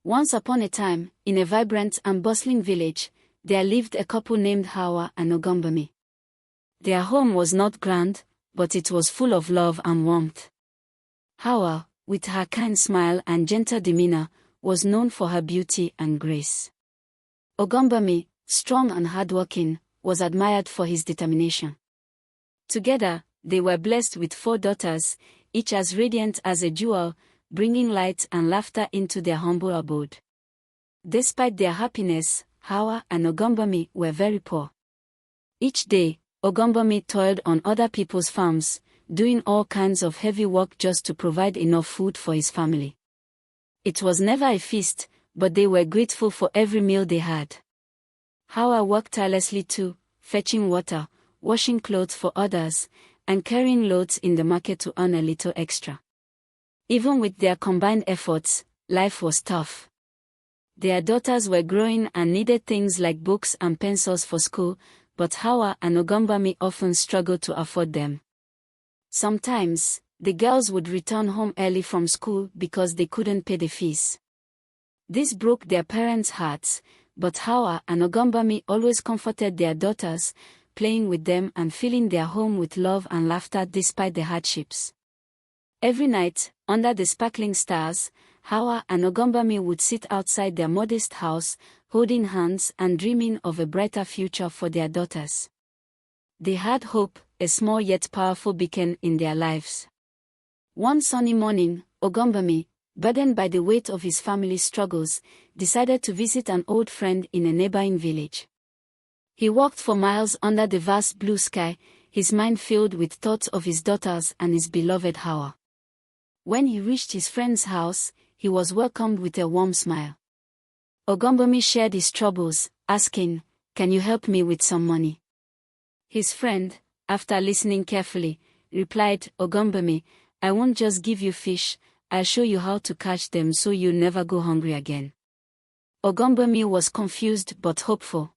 Once upon a time, in a vibrant and bustling village, there lived a couple named Hauwa and Ogungbemi. Their home was not grand, but it was full of love and warmth. Hauwa, with her kind smile and gentle demeanor, was known for her beauty and grace. Ogungbemi, strong and hardworking, was admired for his determination. Together, they were blessed with 4 daughters, each as radiant as a jewel, bringing light and laughter into their humble abode. Despite their happiness, Hauwa and Ogungbemi were very poor. Each day, Ogungbemi toiled on other people's farms, doing all kinds of heavy work just to provide enough food for his family. It was never a feast, but they were grateful for every meal they had. Hauwa worked tirelessly too, fetching water, washing clothes for others, and carrying loads in the market to earn a little extra. Even with their combined efforts, life was tough. Their daughters were growing and needed things like books and pencils for school, but Hauwa and Ogungbemi often struggled to afford them. Sometimes, the girls would return home early from school because they couldn't pay the fees. This broke their parents' hearts, but Hauwa and Ogungbemi always comforted their daughters, playing with them and filling their home with love and laughter despite the hardships. Every night, under the sparkling stars, Hauwa and Ogungbemi would sit outside their modest house, holding hands and dreaming of a brighter future for their daughters. They had hope, a small yet powerful beacon in their lives. One sunny morning, Ogungbemi, burdened by the weight of his family's struggles, decided to visit an old friend in a neighboring village. He walked for miles under the vast blue sky, his mind filled with thoughts of his daughters and his beloved Hauwa. When he reached his friend's house, he was welcomed with a warm smile. Ogungbemi shared his troubles, asking, "Can you help me with some money?" His friend, after listening carefully, replied, "Ogungbemi, I won't just give you fish, I'll show you how to catch them so you'll never go hungry again." Ogungbemi was confused but hopeful.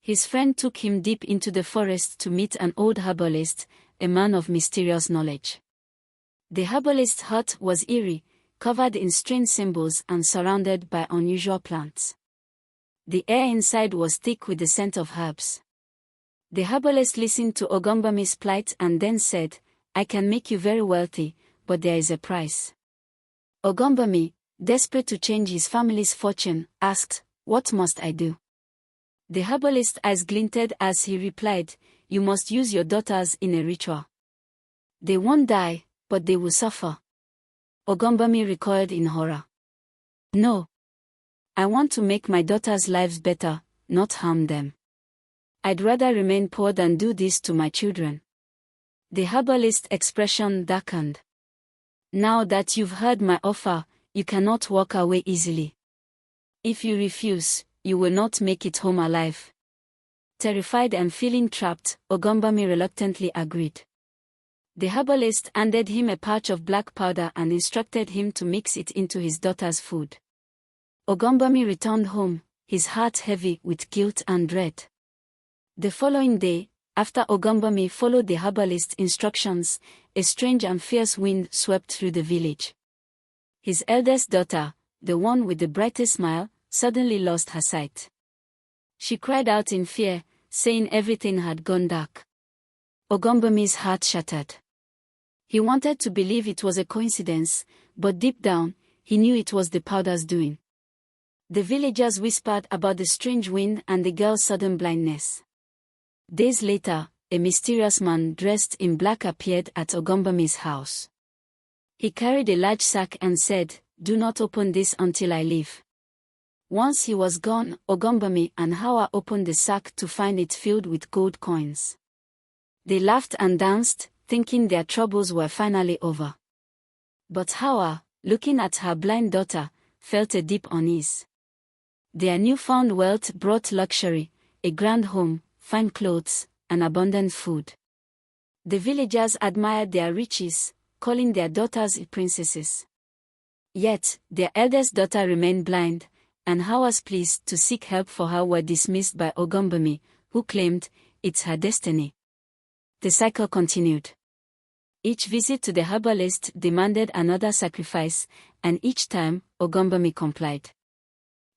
His friend took him deep into the forest to meet an old herbalist, a man of mysterious knowledge. The herbalist's hut was eerie, covered in strange symbols and surrounded by unusual plants. The air inside was thick with the scent of herbs. The herbalist listened to Ogungbemi's plight and then said, "I can make you very wealthy, but there is a price." Ogungbemi, desperate to change his family's fortune, asked, "What must I do?" The herbalist's eyes glinted as he replied, "You must use your daughters in a ritual. They won't die, but they will suffer." Ogungbemi recoiled in horror. "No. I want to make my daughters' lives better, not harm them. I'd rather remain poor than do this to my children." The herbalist's expression darkened. "Now that you've heard my offer, you cannot walk away easily. If you refuse, you will not make it home alive." Terrified and feeling trapped, Ogungbemi reluctantly agreed. The herbalist handed him a pouch of black powder and instructed him to mix it into his daughter's food. Ogungbemi returned home, his heart heavy with guilt and dread. The following day, after Ogungbemi followed the herbalist's instructions, a strange and fierce wind swept through the village. His eldest daughter, the one with the brightest smile, suddenly lost her sight. She cried out in fear, saying everything had gone dark. Ogungbemi's heart shattered. He wanted to believe it was a coincidence, but deep down, he knew it was the powder's doing. The villagers whispered about the strange wind and the girl's sudden blindness. Days later, a mysterious man dressed in black appeared at Ogungbemi's house. He carried a large sack and said, "Do not open this until I leave." Once he was gone, Ogungbemi and Hauwa opened the sack to find it filled with gold coins. They laughed and danced, thinking their troubles were finally over. But Hauwa, looking at her blind daughter, felt a deep unease. Their newfound wealth brought luxury, a grand home, fine clothes, and abundant food. The villagers admired their riches, calling their daughters princesses. Yet, their eldest daughter remained blind, and Hauwa's pleas to seek help for her were dismissed by Ogungbemi, who claimed, "It's her destiny." The cycle continued. Each visit to the herbalist demanded another sacrifice, and each time, Ogungbemi complied.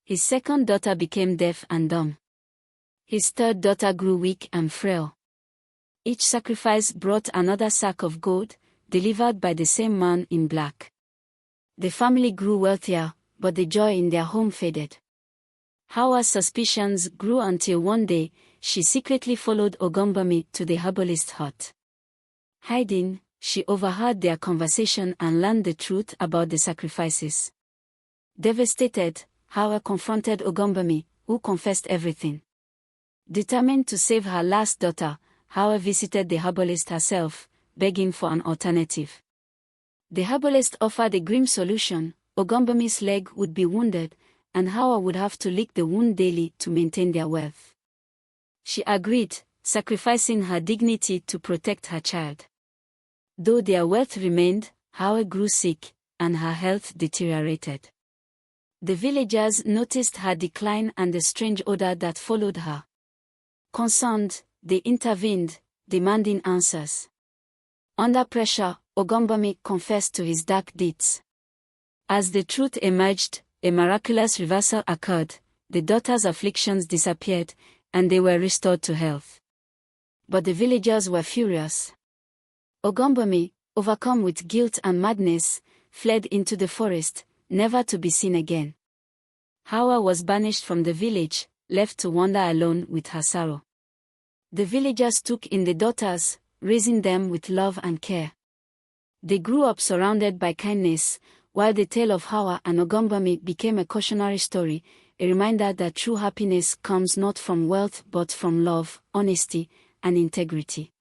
His second daughter became deaf and dumb. His third daughter grew weak and frail. Each sacrifice brought another sack of gold, delivered by the same man in black. The family grew wealthier, but the joy in their home faded. Hauwa's suspicions grew until one day, she secretly followed Ogungbemi to the herbalist's hut. Hiding, she overheard their conversation and learned the truth about the sacrifices. Devastated, Hauwa confronted Ogungbemi, who confessed everything. Determined to save her last daughter, Hauwa visited the herbalist herself, begging for an alternative. The herbalist offered a grim solution: Ogungbemi's leg would be wounded, and Hauwa would have to lick the wound daily to maintain their wealth. She agreed, sacrificing her dignity to protect her child. Though their wealth remained, Hauwa grew sick, and her health deteriorated. The villagers noticed her decline and the strange odor that followed her. Concerned, they intervened, demanding answers. Under pressure, Ogungbemi confessed to his dark deeds. As the truth emerged, a miraculous reversal occurred, the daughter's afflictions disappeared, and they were restored to health. But the villagers were furious. Ogungbemi, overcome with guilt and madness, fled into the forest, never to be seen again. Hauwa was banished from the village, left to wander alone with her sorrow. The villagers took in the daughters, raising them with love and care. They grew up surrounded by kindness, while the tale of Hauwa and Ogungbemi became a cautionary story, a reminder that true happiness comes not from wealth but from love, honesty, and integrity.